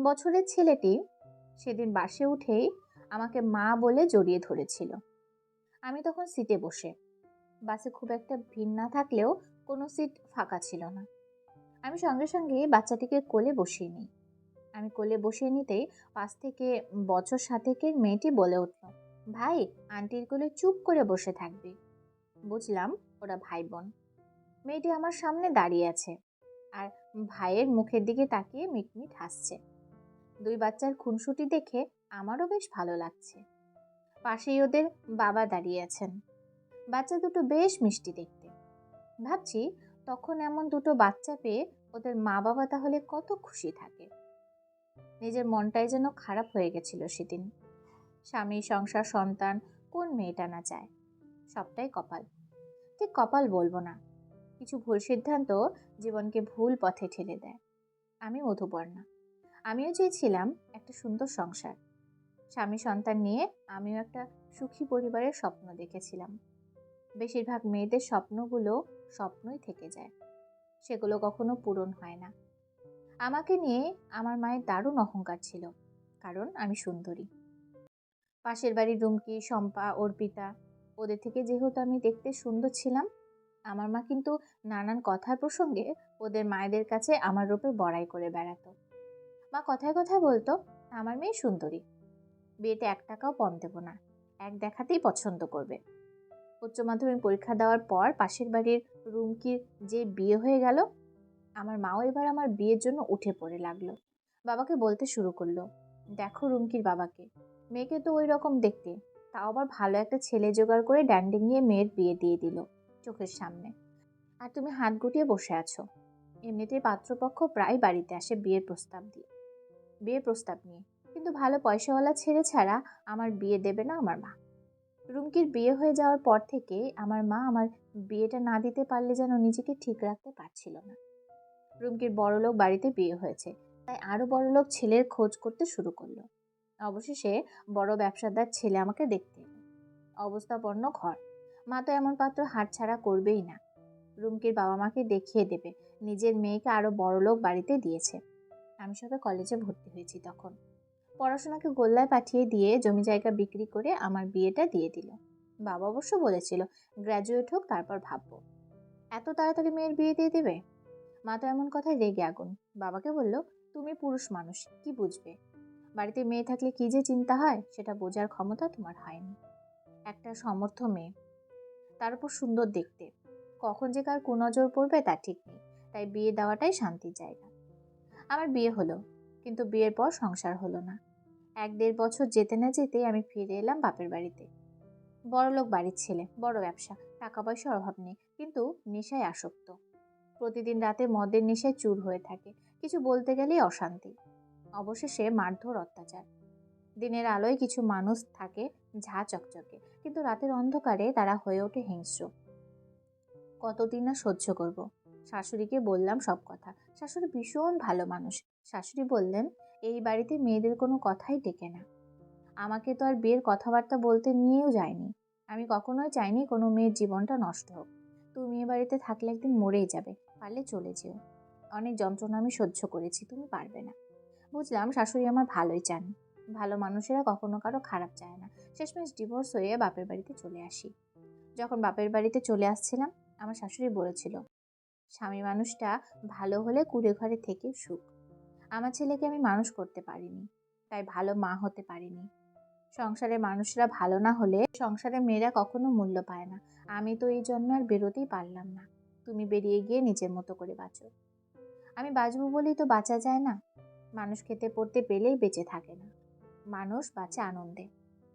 বছরের ছেলেটি সেদিন বাসে উঠেই আমাকে মা বলে জড়িয়ে ধরেছিল। আমি তখন সিটে বসে। বাসে খুব একটা ভিড় না থাকলেও কোনো সিট ফাঁকা ছিল না। আমি সঙ্গে সঙ্গে বাচ্চাটিকে কোলে বসিয়ে নিই। আমি কোলে বসিয়ে নিতেই পাশ থেকে বছর সাতেকের মেয়েটি বলে উঠল, ভাই, আন্টির কোলে চুপ করে বসে থাকবি। বুঝলাম ওরা ভাই বোন। মেয়েটি আমার সামনে দাঁড়িয়ে আছে আর ভাইয়ের মুখের দিকে তাকিয়ে মিটমিট হাসছে। দুই বাচ্চার খুনসুটি দেখে আমারও বেশ ভালো লাগছে। পাশেই ওদের বাবা দাঁড়িয়ে আছেন। বাচ্চা দুটো বেশ মিষ্টি দেখতে। ভাবছি, তখন এমন দুটো বাচ্চা পেয়ে ওদের মা বাবা তাহলে কত খুশি থাকে। নিজের মনটাই যেন খারাপ হয়ে গেছিল সেদিন। স্বামী, সংসার, সন্তান, কোন মেয়েটা না চায়? সবটাই কপাল। ঠিক কপাল বলবো না, কিছু ভুল সিদ্ধান্ত জীবনকে ভুল পথে ঠেলে দেয়। আমি মধুপর্ণা। আমিও চেয়েছিলাম একটা সুন্দর সংসার, স্বামী, সন্তান নিয়ে আমিও একটা সুখী পরিবারের স্বপ্ন দেখেছিলাম। বেশিরভাগ মেয়েদের স্বপ্নগুলো স্বপ্নই থেকে যায়, সেগুলো কখনো পূরণ হয় না। আমাকে নিয়ে আমার মায়ের দারুণ অহংকার ছিল, কারণ আমি সুন্দরী। পাশের বাড়ির রুমকি, শম্পা, অর্পিতা, ওদের থেকে যেহেতু আমি দেখতে সুন্দর ছিলাম, আমার মা কিন্তু নানান কথার প্রসঙ্গে ওদের মায়েদের কাছে আমার রূপের বড়াই করে বেড়াতো। মা কথায় কথায় বলতো, আমার মেয়ে সুন্দরী, বিয়েতে 1 টাকাও পণ দেব না, এক দেখাতেই পছন্দ করবে। উচ্চ মাধ্যমিক পরীক্ষা দেওয়ার পর পাশের বাড়ির রুমকির যে বিয়ে হয়ে গেল, আমার মাও এবার আমার বিয়ের জন্য উঠে পড়ে লাগলো। বাবাকে বলতে শুরু করলো, দেখো রুমকির বাবাকে, মেয়েকে তো ওই রকম দেখতে, তাও আবার ভালো একটা ছেলে জোগাড় করে ড্যান্ডে নিয়ে মেয়ের বিয়ে দিয়ে দিল চোখের সামনে, আর তুমি হাত গুটিয়ে বসে আছো। এমনিতেই পাত্রপক্ষ প্রায় বাড়িতে আসে বিয়ের প্রস্তাব নিয়ে, কিন্তু ভালো পয়সাওয়ালা ছেলে ছাড়া আমার বিয়ে দেবে না আমার মা। রুমকির বিয়ে হয়ে যাওয়ার পর থেকে আমার মা আমার বিয়েটা না দিতে পারলে যেন নিজেকে ঠিক রাখতে পারছিল না। রুমকির বড়লোক বাড়িতে বিয়ে হয়েছে, তাই আরো বড়লোক ছেলের খোঁজ করতে শুরু করলো। অবশেষে বড় ব্যবসাদার ছেলে আমাকে দেখতে এলো। অবস্থাপন্ন ঘর, মা তো এমন পাত্র হাতছাড়া করবেই না। রুমকির বাবা মাকে দেখিয়ে দেবে, নিজের মেয়েকে আরো বড়লোক বাড়িতে দিয়েছে। আমি সবে কলেজে ভর্তি হয়েছি তখন। পড়াশোনাকে গোল্লায় পাঠিয়ে দিয়ে জমি জায়গা বিক্রি করে আমার বিয়েটা দিয়ে দিল। বাবা অবশ্য বলেছিল, গ্র্যাজুয়েট হোক তারপর ভাববো। এত তাড়াতাড়ি মেয়ের বিয়ে দিয়ে দেবে? মা তো এমন কথায় রেগে আগুন। বাবাকে বলল, তুমি পুরুষ মানুষ, কি বুঝবে? বাড়িতে মেয়ে থাকলে কি যে চিন্তা হয় সেটা বোঝার ক্ষমতা তোমার হয়নি। একটা সমর্থ মেয়ে, তার উপর সুন্দর দেখতে, কখন যে কার কুনজর পড়বে তা ঠিক নেই, তাই বিয়ে দেওয়াটাই শান্তির জায়গা। আমার বিয়ে হলো, কিন্তু বিয়ের পর সংসার হলো না। 1-1.5 বছর যেতে না যেতেই আমি ফিরে এলাম বাপের বাড়িতে। বড়লোক বাড়ির ছেলে, বড় ব্যবসা, টাকা পয়সার অভাব নেই, কিন্তু নেশায় আসক্ত। প্রতিদিন রাতে মদের নেশায় চুর হয়ে থাকে, কিছু বলতে গেলেই অশান্তি। অবশেষে মারধর, অত্যাচার। দিনের আলোয় কিছু মানুষ থাকে ঝা চকচকে, কিন্তু রাতের অন্ধকারে তারা হয়ে ওঠে হিংস্র। কতদিন না সহ্য করব। শাশুড়িকে বললাম সব কথা। শাশুড়ি ভীষণ ভালো মানুষ। শাশুড়ি বললেন, এই বাড়িতে মেয়েদের কোনো কথাই টেকে না। আমাকে তো আর বিয়ের কথাবার্তা বলতে নিয়েও যায়নি। আমি কখনোই চাইনি কোনো মেয়ের জীবনটা নষ্ট হোক। তুমি এ বাড়িতে থাকলে একদিন মরেই যাবে, পারলে চলে যেও। অনেক যন্ত্রণা আমি সহ্য করেছি, তুমি পারবে না। বুঝলাম শাশুড়ি আমার ভালোই চান। ভালো মানুষেরা কখনো কারো খারাপ চায় না। শেষমেশ ডিভোর্স হয়ে বাপের বাড়িতে চলে আসি। যখন বাপের বাড়িতে চলে আসছিলাম, আমার শাশুড়ি বলেছিল, স্বামী মানুষটা ভালো হলে কুঁড়ে ঘরে থেকে সুখ। আমার ছেলেকে আমি মানুষ করতে পারিনি, তাই ভালো মা হতে পারিনি। সংসারের মানুষরা ভালো না হলে সংসারের মেয়েরা কখনো মূল্য পায় না। আমি তো এই জন্মে আর বেরোতেই পারলাম না। তুমি বেরিয়ে গিয়ে নিজের মতো করে বাঁচো। আমি বাঁচবো বলেই তো বাঁচা যায় না। মানুষ খেতে পড়তে পেলেই বেঁচে থাকে না। মানুষ বাঁচে আনন্দে,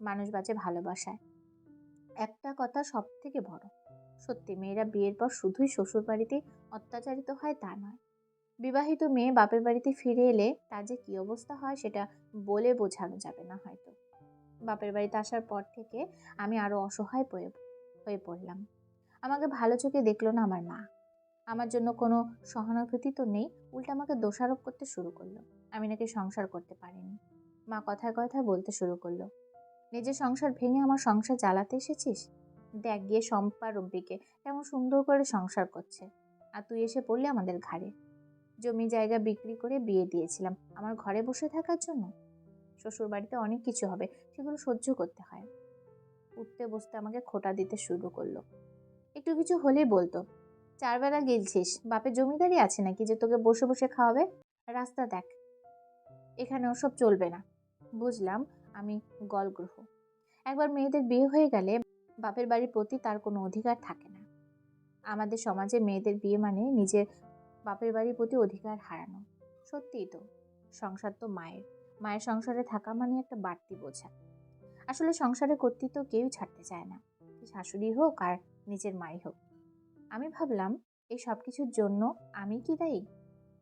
মানুষ বাঁচে ভালোবাসায়। একটা কথা সব থেকে বড়, সত্যি মেয়েরা বিয়ের পর শুধুই শ্বশুর বাড়িতে অত্যাচারিত হয় তা নয়। বিবাহিত মেয়ে বাপের বাড়িতে ফিরে এলে তার যে কি অবস্থা হয় সেটা বলে বোঝানো যাবে না হয়তো। বাপের বাড়িতে আসার পর থেকে আমি আরো অসহায় হয়ে পড়লাম। আমাকে ভালো চোখে দেখলো না আমার মা। আমার জন্য কোনো সহানুভূতি তো নেই, উল্টে আমাকে দোষারোপ করতে শুরু করলো। আমি নাকি সংসার করতে পারিনি। মা কথায় কথায় বলতে শুরু করলো, নিজের সংসার ভেঙে আমার সংসার জ্বালাতে এসেছিস? দেখ গিয়ে শম্পা রব্বিকে কেমন সুন্দর করে সংসার করছে, আর তুই এসে পড়লি আমাদের ঘাড়ে। জমি জায়গা বিক্রি করে বিয়ে দিয়েছিলাম আমার ঘরে বসে থাকার জন্য। শ্বশুর বাড়িতে অনেক কিছু হবে, সেগুলো সহ্য করতে হয়। উঠতে বসতে আমাকে খোঁটা দিতে শুরু করলো। একটু কিছু হলেই বলতো, 4 বেলা গিলছিস, বাপের জমিদারি আছে নাকি যে তোকে বসে বসে খাওয়াবে? রাস্তা দেখ, এখানে ওসব চলবে না। বুঝলাম আমি গলগ্রহ। একবার মেয়েদের বিয়ে হয়ে গেলে বাপের বাড়ির প্রতি তার কোনো অধিকার থাকে না। আমাদের সমাজে মেয়েদের বিয়ে মানে নিজের বাপের বাড়ির প্রতি অধিকার হারানো। সত্যিই তো, সংসার তো মায়ের, মায়ের সংসারে থাকা মানে একটা বাড়তি বোঝা। আসলে সংসারের কর্তৃত্ব কেউই ছাড়তে চায় না, শাশুড়ি হোক আর নিজের মাই হোক। আমি ভাবলাম, এই সব কিছুর জন্য আমি কি দায়ী?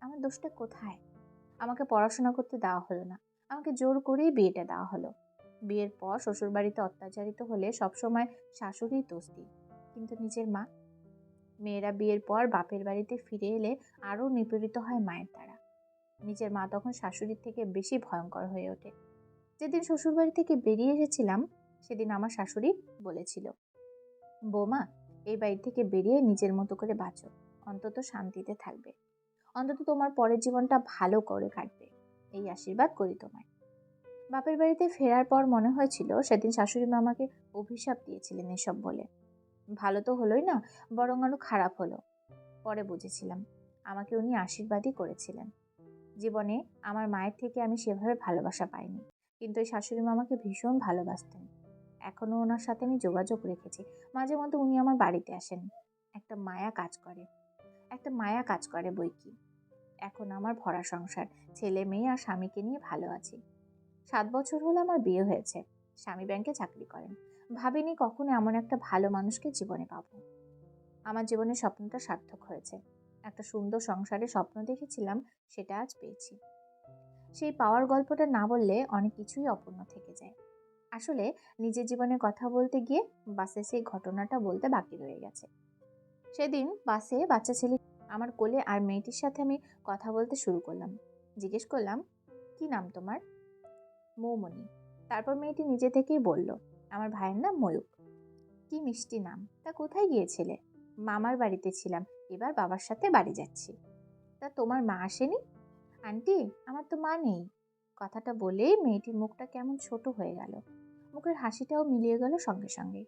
আমার দোষটা কোথায়? আমাকে পড়াশোনা করতে দেওয়া হলো না, আমাকে জোর করেই বিয়েটা দেওয়া হলো। বিয়ের পর শ্বশুরবাড়িতে অত্যাচারিত হলে সবসময় শাশুড়িই দোষ দিই, কিন্তু নিজের মা? মেয়েরা বিয়ের পর বাপের বাড়িতে ফিরে এলে আরও নিপীড়িত হয় মায়ের দ্বারা। নিজের মা তখন শাশুড়ির থেকে বেশি ভয়ঙ্কর হয়ে ওঠে। যেদিন শ্বশুরবাড়ি থেকে বেরিয়ে এসেছিলাম, সেদিন আমার শাশুড়ি বলেছিল, বৌমা, এই বাড়ি থেকে বেরিয়ে নিজের মতো করে বাঁচো, অন্তত শান্তিতে থাকবে, অন্তত তোমার পরের জীবনটা ভালো করে কাটবে, এই আশীর্বাদ করি তোমায়। বাপের বাড়িতে ফেরার পর মনে হয়েছিল সেদিন শাশুড়ি মা আমাকে অভিশাপ দিয়েছিলেন এসব বলে। ভালো তো হলোই না, বরং আরো খারাপ হলো। পরে বুঝেছিলাম আমাকে উনি আশীর্বাদই করেছিলেন। জীবনে আমার মায়ের থেকে আমি সেভাবে ভালোবাসা পাইনি, কিন্তু এই শাশুড়ি মা আমাকে ভীষণ ভালোবাসতেন। এখনো ওনার সাথে আমি যোগাযোগ রেখেছি। মাঝে মধ্যে উনি আমার বাড়িতে আসেন। একটা মায়া কাজ করে, একটা মায়া কাজ করে বই কি। এখন আমার ভরা সংসার, ছেলে মেয়ে আর স্বামীকে নিয়ে ভালো আছি। 7 বছর হলো আমার বিয়ে হয়েছে। স্বামী ব্যাংকে চাকরি করেন। ভাবিনি কখনো এমন একটা ভালো মানুষকে জীবনে পাবো। আমার জীবনের স্বপ্নটা সার্থক হয়েছে। একটা সুন্দর সংসারের স্বপ্ন দেখেছিলাম, সেটা আজ পেয়েছি। সেই পাওয়ার গল্পটা না বললে অনেক কিছুই অপূর্ণ থেকে যায়। আসলে নিজের জীবনের কথা বলতে গিয়ে বাসে সেই ঘটনাটা বলতে বাকি রয়ে গেছে। সেদিন বাসে বাচ্চা ছেলে আমার কোলে, আর মেয়েটির সাথে আমি কথা বলতে শুরু করলাম। জিজ্ঞেস করলাম, কি নাম তোমার? মৌমনি। তারপর মেয়েটি নিজে থেকেই বলল, আমার ভাইয়ের নাম ময়ূক। কি মিষ্টি নাম। তা কোথায় গিয়েছিলে? মামার বাড়িতে ছিলাম, এবার বাবার সাথে বাড়ি যাচ্ছি। তা তোমার মা আসেনি? আন্টি, আমার তো মা নেই। কথাটা বলেই মেয়েটির মুখটা কেমন ছোট হয়ে গেল, মুখের হাসিটাও মিলিয়ে গেল সঙ্গে সঙ্গে।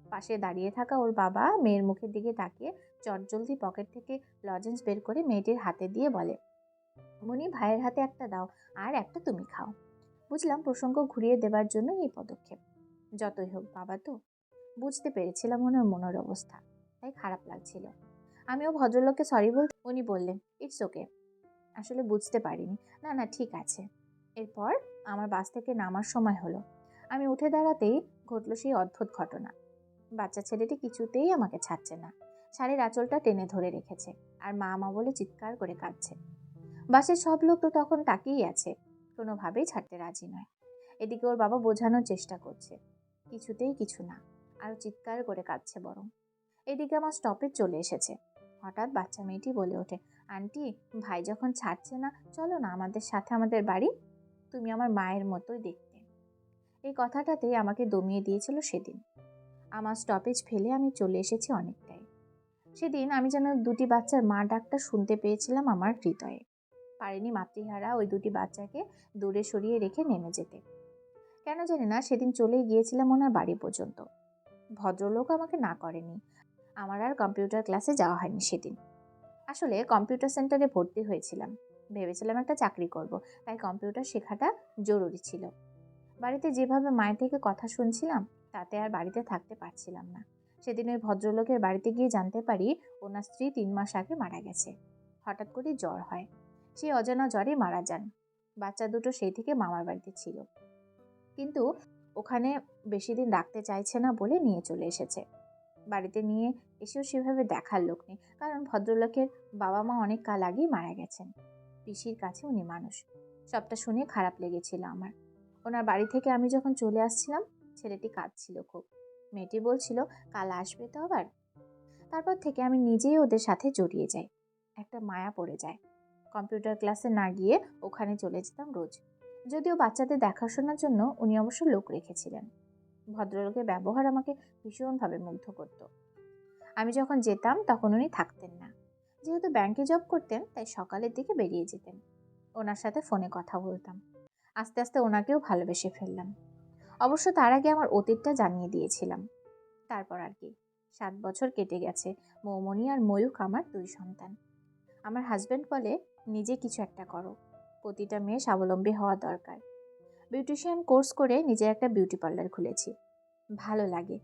পাশে দাঁড়িয়ে থাকা ওর বাবা মেয়ের মুখের দিকে তাকিয়ে চটজলদি পকেট থেকে লজেন্স বের করে মেয়েটির হাতে দিয়ে বলে, মনি, ভাইয়ের হাতে একটা দাও, আর একটা তুমি খাও। বুঝলাম প্রসঙ্গ ঘুরিয়ে দেবার জন্য এই পদক্ষেপ। যতই হোক, বাবা তো। বুঝতে পেরেছিলাম ওনার মনের অবস্থা, তাই খারাপ লাগছিল। আমিও ভদ্রলোককে সরি বলতে উনি বললেন, ইটস ওকে, আসলে বুঝতে পারিনি। না না, ঠিক আছে। এরপর আমার বাস থেকে নামার সময় হলো। আমি উঠে দাঁড়াতেই ঘটল সেই অদ্ভুত ঘটনা। বাচ্চা ছেলেটি কিছুতেই আমাকে ছাড়ছে না, শাড়ির আঁচলটা টেনে ধরে রেখেছে, আর মা মা বলে চিৎকার করে কাঁদছে। বাসের সব লোক তো তখন তাকিয়েই আছে, কোনোভাবেই ছাড়তে রাজি নয়। এদিকে ওর বাবা বোঝানোর চেষ্টা করছে, কিছুতেই কিছু না, আরো চিৎকার করে কাঁদছে বরং। এদিকে আমার স্টপেজ চলে এসেছে। হঠাৎ বাচ্চা মেয়েটি বলে ওঠে, আন্টি, ভাই যখন ছাড়ছে না, চলো না আমাদের সাথে আমাদের বাড়ি, তুমি আমার মায়ের মতোই দেখতে। এই কথাটাতেই আমাকে দমিয়ে দিয়েছিল সেদিন। আমার স্টপেজ ফেলে আমি চলে এসেছি অনেকটাই। সেদিন আমি যেন দুটি বাচ্চার মা ডাকটা শুনতে পেয়েছিলাম আমার হৃদয়ে। পারিনি মাতৃহারা ওই দুটি বাচ্চাকে দূরে সরিয়ে রেখে নেমে যেতে। কেন জানি না সেদিন চলেই গিয়েছিলাম ওনার বাড়ি পর্যন্ত। ভদ্রলোক আমাকে না করেনি। আমার আর কম্পিউটার ক্লাসে যাওয়া হয়নি সেদিন। আসলে কম্পিউটার সেন্টারে ভর্তি হয়েছিলাম, ভেবেছিলাম একটা চাকরি করব, তাই কম্পিউটার শেখাটা জরুরি ছিল। বাড়িতে যেভাবে মায়ের থেকে কথা শুনছিলাম, তাতে আর বাড়িতে থাকতে পারছিলাম না। সেদিন ওই ভদ্রলোকের বাড়িতে গিয়ে জানতে পারি ওনার স্ত্রী 3 মাস আগে মারা গেছে। হঠাৎ করে জ্বর হয়, সেই অজানা জ্বরে মারা যান। বাচ্চা দুটো সেই থেকে মামার বাড়িতে ছিল, কিন্তু ওখানে বেশি দিন রাখতে চাইছে না বলে নিয়ে চলে এসেছে। বাড়িতে নিয়ে এসেও সেভাবে দেখার লোক নেই, কারণ ভদ্রলোকের বাবা মা অনেক কাল আগেই মারা গেছেন। পিসির কাছে উনি মানুষ। সবটা শুনে খারাপ লেগেছিল আমার। ওনার বাড়ি থেকে আমি যখন চলে আসছিলাম, ছেলেটি কাঁদছিল খুব। মেয়েটি বলছিল, কাল আসবে তো আবার। তারপর থেকে আমি নিজেই ওদের সাথে জড়িয়ে যাই। একটা মায়া পড়ে যায়। কম্পিউটার ক্লাসে না গিয়ে ওখানে চলে যেতাম রোজ। যদিও বাচ্চাদের দেখাশোনার জন্য উনি অবশ্য লোক রেখেছিলেন। ভদ্রলোকের ব্যবহার আমাকে ভীষণভাবে মুগ্ধ করত। আমি যখন যেতাম তখন উনি থাকতেন না। যেহেতু ব্যাংকে জব করতেন তাই সকালের দিকে বেরিয়ে যেতেন। ওনার সাথে ফোনে কথা বলতাম। আস্তে আস্তে ওনাকেও ভালোবেসে ফেললাম। অবশ্য তার আগে আমার অতীতটা জানিয়ে দিয়েছিলাম। তারপর আর কি, 7 বছর কেটে গেছে। মৌমনি আর ময়ূক আমার 2 সন্তান। আমার হাজব্যান্ড বলে, নিজে কিছু একটা করো, প্রতিটা মেয়ে স্বাবলম্বী হওয়া দরকার। বিউটিশিয়ান কোর্স করে নিজের একটা বিউটি পার্লার খুলেছি। ভালো লাগে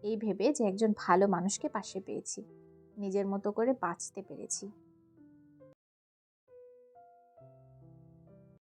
এই ভেবে যে একজন ভালো মানুষকে পাশে পেয়েছি, নিজের মতো করে বাঁচতে পেরেছি।